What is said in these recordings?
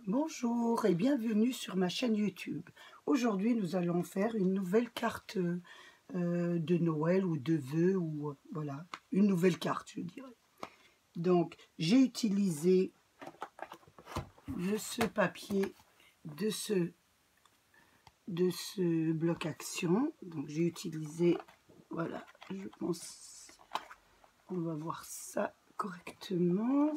Bonjour et bienvenue sur ma chaîne YouTube. Aujourd'hui, nous allons faire une nouvelle carte de Noël ou de vœux, ou voilà, une nouvelle carte, je dirais. Donc, j'ai utilisé ce papier de ce bloc action. Donc, j'ai utilisé, voilà, je pense, on va voir ça correctement.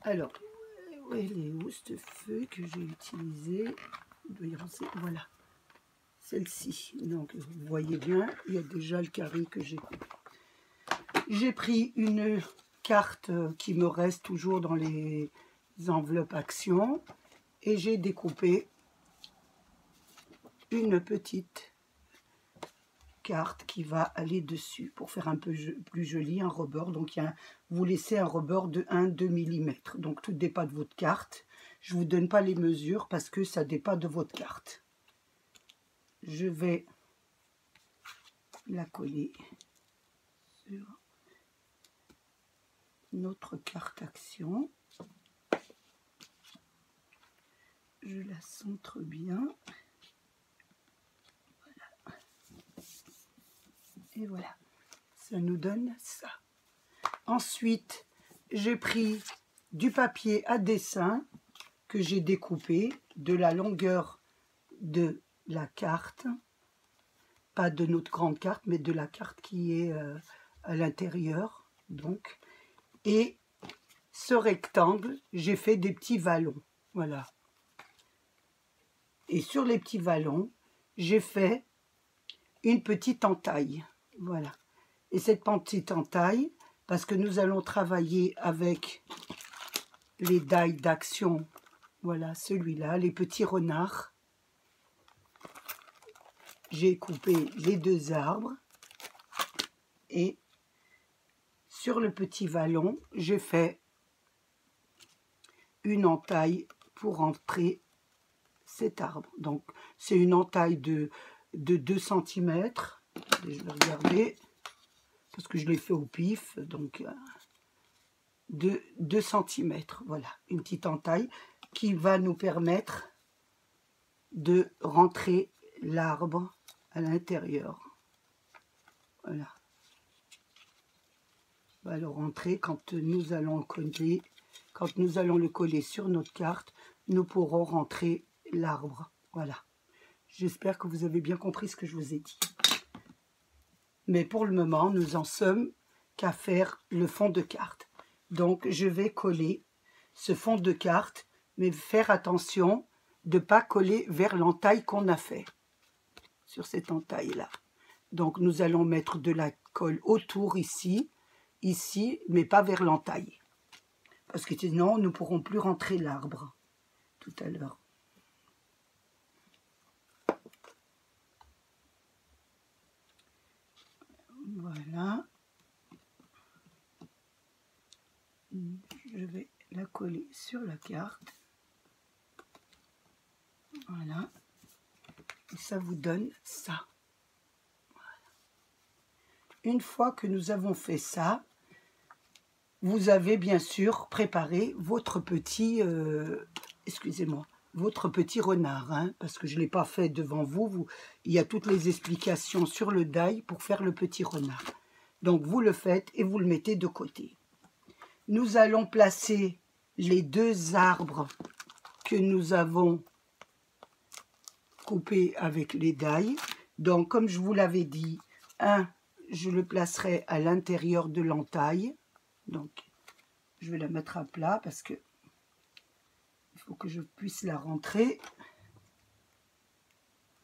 Alors, où elle est où cette feuille que j'ai utilisée? Voilà, celle-ci. Donc vous voyez bien, il y a déjà le carré que j'ai coupé. J'ai pris une carte qui me reste toujours dans les enveloppes action et j'ai découpé une petite carte qui va aller dessus pour faire un peu plus joli, un rebord. Donc vous laissez un rebord de 1-2 mm. Donc tout dépend de votre carte. Je ne vous donne pas les mesures parce que ça dépend de votre carte. Je vais la coller sur notre carte action. Je la centre bien. Voilà. Et voilà. Ça nous donne ça. Ensuite, j'ai pris du papier à dessin que j'ai découpé de la longueur de la carte. Pas de notre grande carte, mais de la carte qui est à l'intérieur. Donc, et ce rectangle, j'ai fait des petits vallons. Voilà. Et sur les petits vallons, j'ai fait une petite entaille. Voilà. Et cette petite entaille, parce que nous allons travailler avec les die d'action, voilà, celui-là, les petits renards. J'ai coupé les deux arbres et sur le petit vallon, j'ai fait une entaille pour entrer cet arbre. Donc, c'est une entaille de 2 cm. Je vais regarder, parce que je l'ai fait au pif. Donc, de 2 cm. Voilà, une petite entaille qui va nous permettre de rentrer l'arbre à l'intérieur. Voilà. On va le rentrer quand nous allons le coller sur notre carte. Nous pourrons rentrer l'arbre. Voilà. J'espère que vous avez bien compris ce que je vous ai dit. Mais pour le moment, nous en sommes qu'à faire le fond de carte. Donc, je vais coller ce fond de carte, mais faire attention de ne pas coller vers l'entaille qu'on a fait. Sur cette entaille-là. Donc, nous allons mettre de la colle autour ici, mais pas vers l'entaille. Parce que sinon, nous ne pourrons plus rentrer l'arbre tout à l'heure. Voilà. Je vais la coller sur la carte. Voilà. Et ça vous donne ça. Voilà. Une fois que nous avons fait ça, vous avez bien sûr préparé votre petit, votre petit renard, hein, parce que je ne l'ai pas fait devant vous. Il y a toutes les explications sur le die pour faire le petit renard. Donc vous le faites et vous le mettez de côté. Nous allons placer les deux arbres que nous avons coupés avec les die. Donc comme je vous l'avais dit, je le placerai à l'intérieur de l'entaille. Donc je vais la mettre à plat parce que il faut que je puisse la rentrer.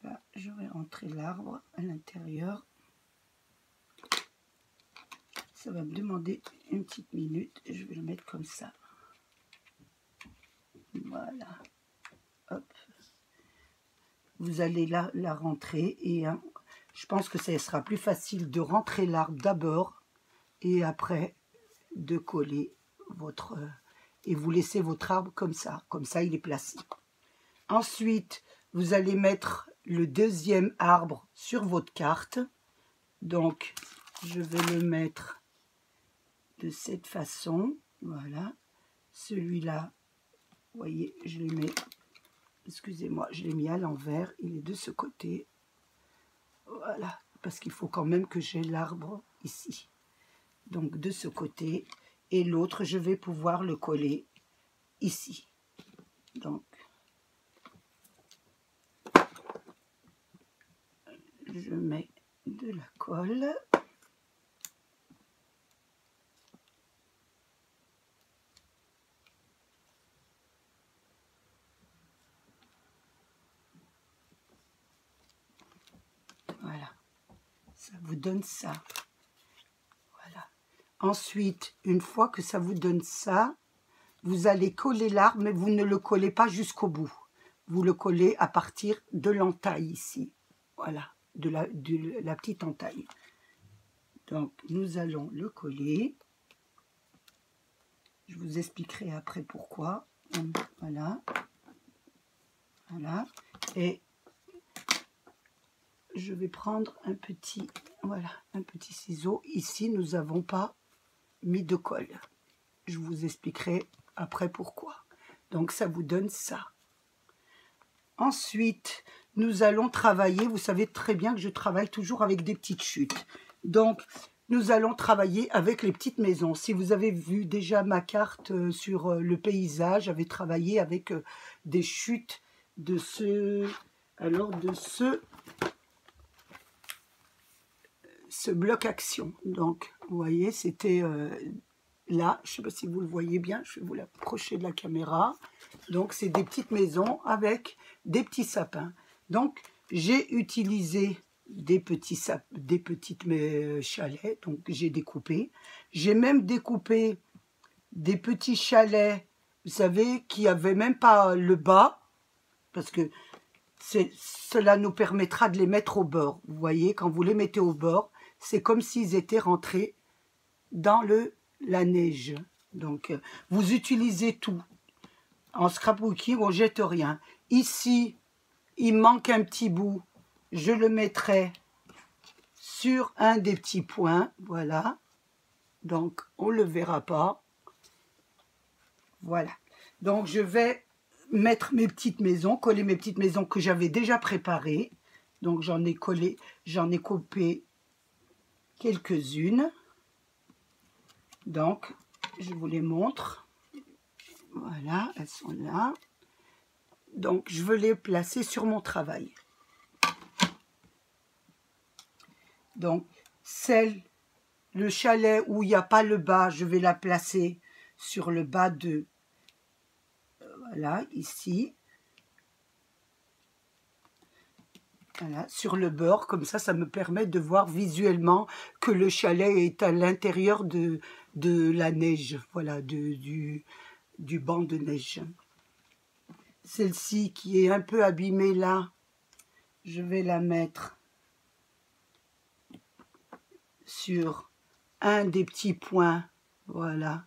Là, je vais rentrer l'arbre à l'intérieur. Ça va me demander une petite minute et je vais le mettre comme ça. Voilà. Hop. Vous allez la rentrer et je pense que ça sera plus facile de rentrer l'arbre d'abord et après de coller votre... et vous laissez votre arbre comme ça il est placé. Ensuite, vous allez mettre le deuxième arbre sur votre carte. Donc, je vais le mettre de cette façon. Voilà. Celui-là, Vous voyez, je les mets, excusez-moi, je l'ai mis à l'envers, il est de ce côté. Voilà, parce qu'il faut quand même que j'ai l'arbre ici. Donc de ce côté, et l'autre, je vais pouvoir le coller ici. Donc, je mets de la colle. Voilà, ça vous donne ça. Voilà. Ensuite, une fois que ça vous donne ça, vous allez coller l'arbre, mais vous ne le collez pas jusqu'au bout. Vous le collez à partir de l'entaille ici. Voilà, de la petite entaille. Donc, nous allons le coller. Je vous expliquerai après pourquoi. Voilà. Voilà. Et je vais prendre un petit, voilà, un petit ciseau. Ici, nous n'avons pas mis de colle. Je vous expliquerai après pourquoi. Donc, ça vous donne ça. Ensuite, nous allons travailler. Vous savez très bien que je travaille toujours avec des petites chutes. Donc, nous allons travailler avec les petites maisons. Si vous avez vu déjà ma carte sur le paysage, j'avais travaillé avec des chutes de ce... Alors, de ce bloc action. Donc, vous voyez, c'était là. Je ne sais pas si vous le voyez bien. Je vais vous l'approcher de la caméra. Donc, c'est des petites maisons avec des petits sapins. Donc, j'ai utilisé des petites chalets. Donc, j'ai découpé. J'ai même découpé des petits chalets, vous savez, qui n'avaient même pas le bas. Parce que cela nous permettra de les mettre au bord. Vous voyez, quand vous les mettez au bord, c'est comme s'ils étaient rentrés dans la neige. Donc, vous utilisez tout. En scrapbooking, on ne jette rien. Ici, il manque un petit bout. Je le mettrai sur un des petits points. Voilà. Donc, on ne le verra pas. Voilà. Donc, je vais mettre mes petites maisons, coller mes petites maisons que j'avais déjà préparées. Donc, j'en ai coupé quelques-unes. Donc, je vous les montre. Voilà, elles sont là. Donc, je veux les placer sur mon travail. Donc, le chalet où il n'y a pas le bas, je vais la placer sur le bas de... voilà, ici. Voilà, sur le bord, comme ça me permet de voir visuellement que le chalet est à l'intérieur de la neige, voilà, du banc de neige. Celle-ci qui est un peu abîmée là, je vais la mettre sur un des petits points, voilà.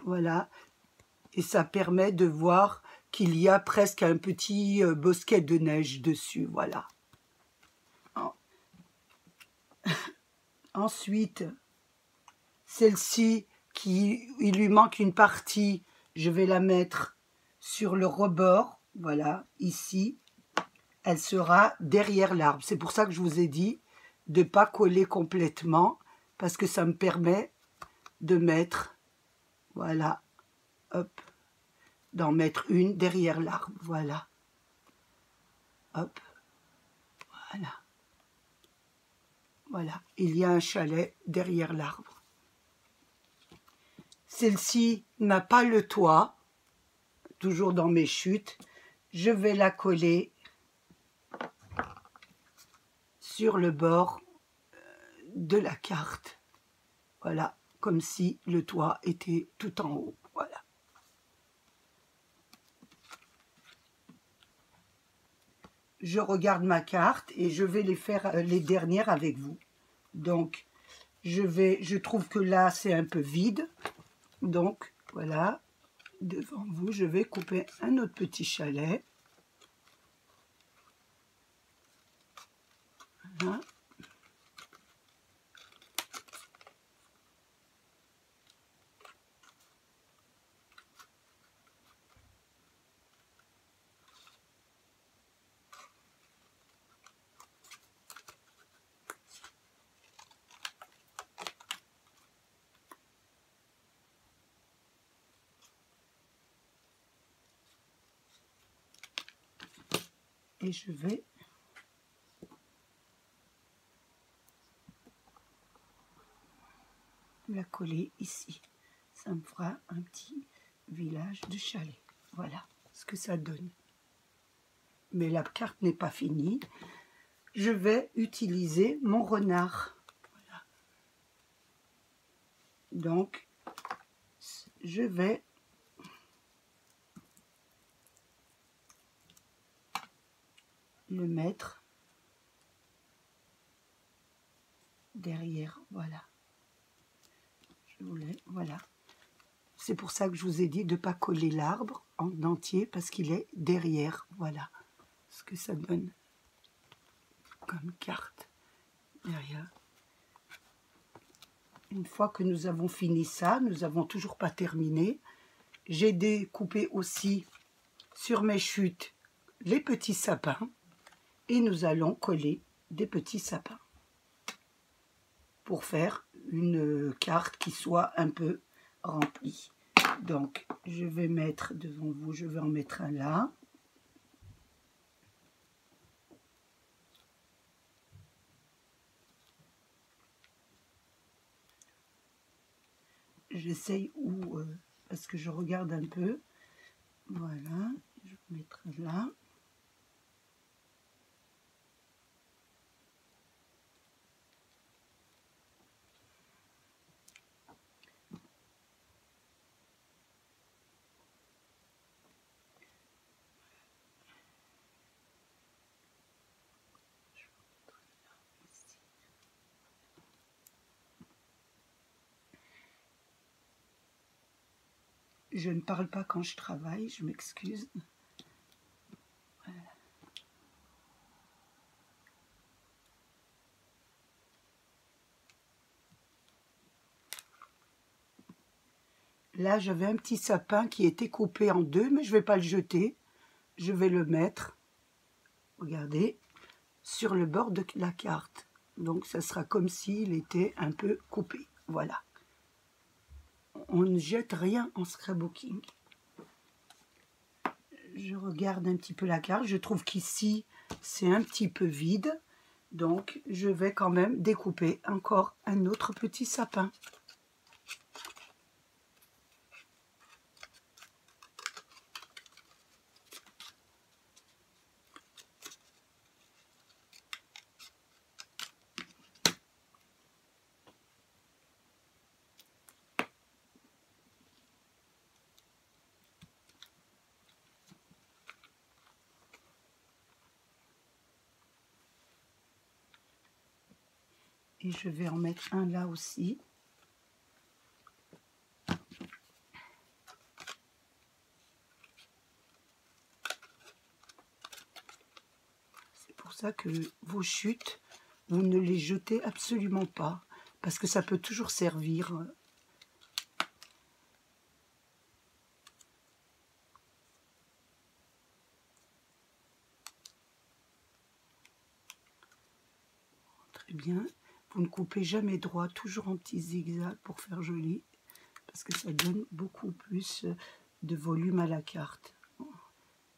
Voilà, et ça permet de voir qu'il y a presque un petit bosquet de neige dessus, voilà. Ensuite, celle-ci, il lui manque une partie, je vais la mettre sur le rebord, voilà, ici. Elle sera derrière l'arbre. C'est pour ça que je vous ai dit de ne pas coller complètement, parce que ça me permet de mettre, voilà, hop, d'en mettre une derrière l'arbre, voilà. Hop, voilà. Voilà, il y a un chalet derrière l'arbre. Celle-ci n'a pas le toit, toujours dans mes chutes. Je vais la coller sur le bord de la carte. Voilà, comme si le toit était tout en haut. Voilà. Je regarde ma carte et je vais les faire les dernières avec vous. Donc, je trouve que là, c'est un peu vide. Donc, voilà, devant vous, je vais couper un autre petit chalet. Voilà. Et je vais la coller ici. Ça me fera un petit village de chalet. Voilà ce que ça donne. Mais la carte n'est pas finie. Je vais utiliser mon renard. Voilà. Donc, je vais le mettre derrière. Voilà. Je voulais, voilà. C'est pour ça que je vous ai dit de ne pas coller l'arbre en entier parce qu'il est derrière. Voilà ce que ça donne comme carte derrière. Une fois que nous avons fini ça, nous n'avons toujours pas terminé. J'ai découpé aussi sur mes chutes les petits sapins et nous allons coller des petits sapins pour faire une carte qui soit un peu remplie. Donc, je vais mettre devant vous, je vais en mettre un là. J'essaye où, parce que je regarde un peu. Voilà, je vais mettre là. Je ne parle pas quand je travaille, je m'excuse. Voilà. Là, j'avais un petit sapin qui était coupé en deux, mais je ne vais pas le jeter. Je vais le mettre, regardez, sur le bord de la carte. Donc, ça sera comme s'il était un peu coupé. Voilà. On ne jette rien en scrapbooking. Je regarde un petit peu la carte. Je trouve qu'ici, c'est un petit peu vide. Donc, je vais quand même découper encore un autre petit sapin. Et je vais en mettre un là aussi. C'est pour ça que vos chutes, vous ne les jetez absolument pas. Parce que ça peut toujours servir. Très bien. Vous ne coupez jamais droit, toujours en petits zigzags pour faire joli. Parce que ça donne beaucoup plus de volume à la carte.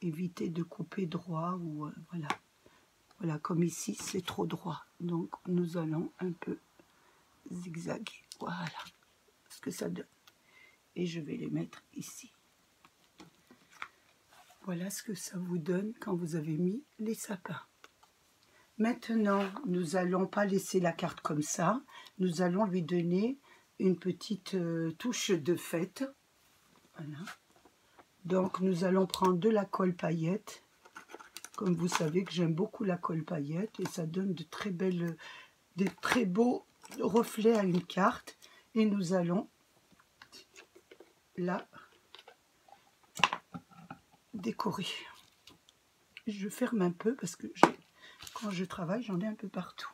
Évitez de couper droit ou voilà. Voilà, comme ici, c'est trop droit. Donc, nous allons un peu zigzaguer. Voilà ce que ça donne. Et je vais les mettre ici. Voilà ce que ça vous donne quand vous avez mis les sapins. Maintenant, nous n'allons pas laisser la carte comme ça. Nous allons lui donner une petite touche de fête. Voilà. Donc, nous allons prendre de la colle paillette. Comme vous savez que j'aime beaucoup la colle paillette. Et ça donne de très belles, des très beaux reflets à une carte. Et nous allons la décorer. Je ferme un peu parce que quand je travaille, j'en ai un peu partout.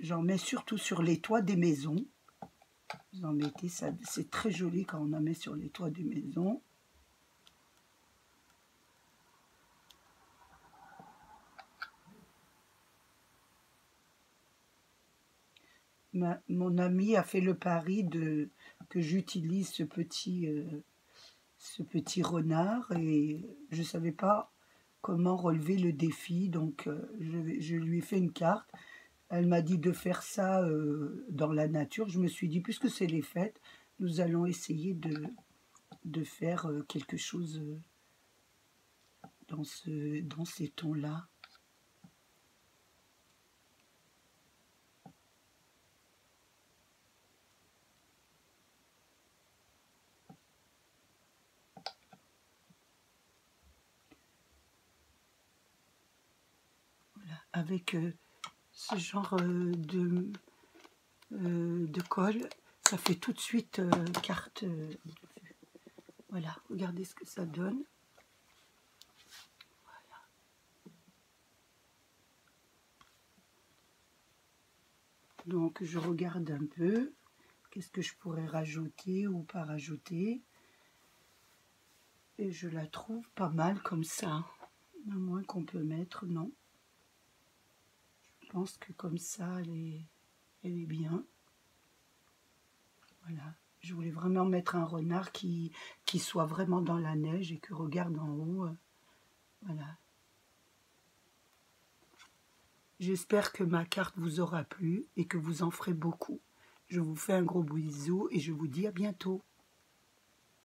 J'en mets surtout sur les toits des maisons. Vous en mettez, ça, c'est très joli quand on en met sur les toits des maisons. Mon ami a fait le pari que j'utilise ce petit ce petit renard et je ne savais pas comment relever le défi. Donc, je lui ai fait une carte. Elle m'a dit de faire ça dans la nature. Je me suis dit, puisque c'est les fêtes, nous allons essayer de faire quelque chose dans ces tons-là. Voilà, avec ce genre de colle, ça fait tout de suite carte de vue. Voilà, regardez ce que ça donne. Voilà. Donc je regarde un peu, qu'est-ce que je pourrais rajouter ou pas rajouter. Et je la trouve pas mal comme ça, à moins qu'on peut mettre, non. Je pense que comme ça, elle est bien. Voilà. Je voulais vraiment mettre un renard qui soit vraiment dans la neige et que regarde en haut. Voilà. J'espère que ma carte vous aura plu et que vous en ferez beaucoup. Je vous fais un gros bisou et je vous dis à bientôt.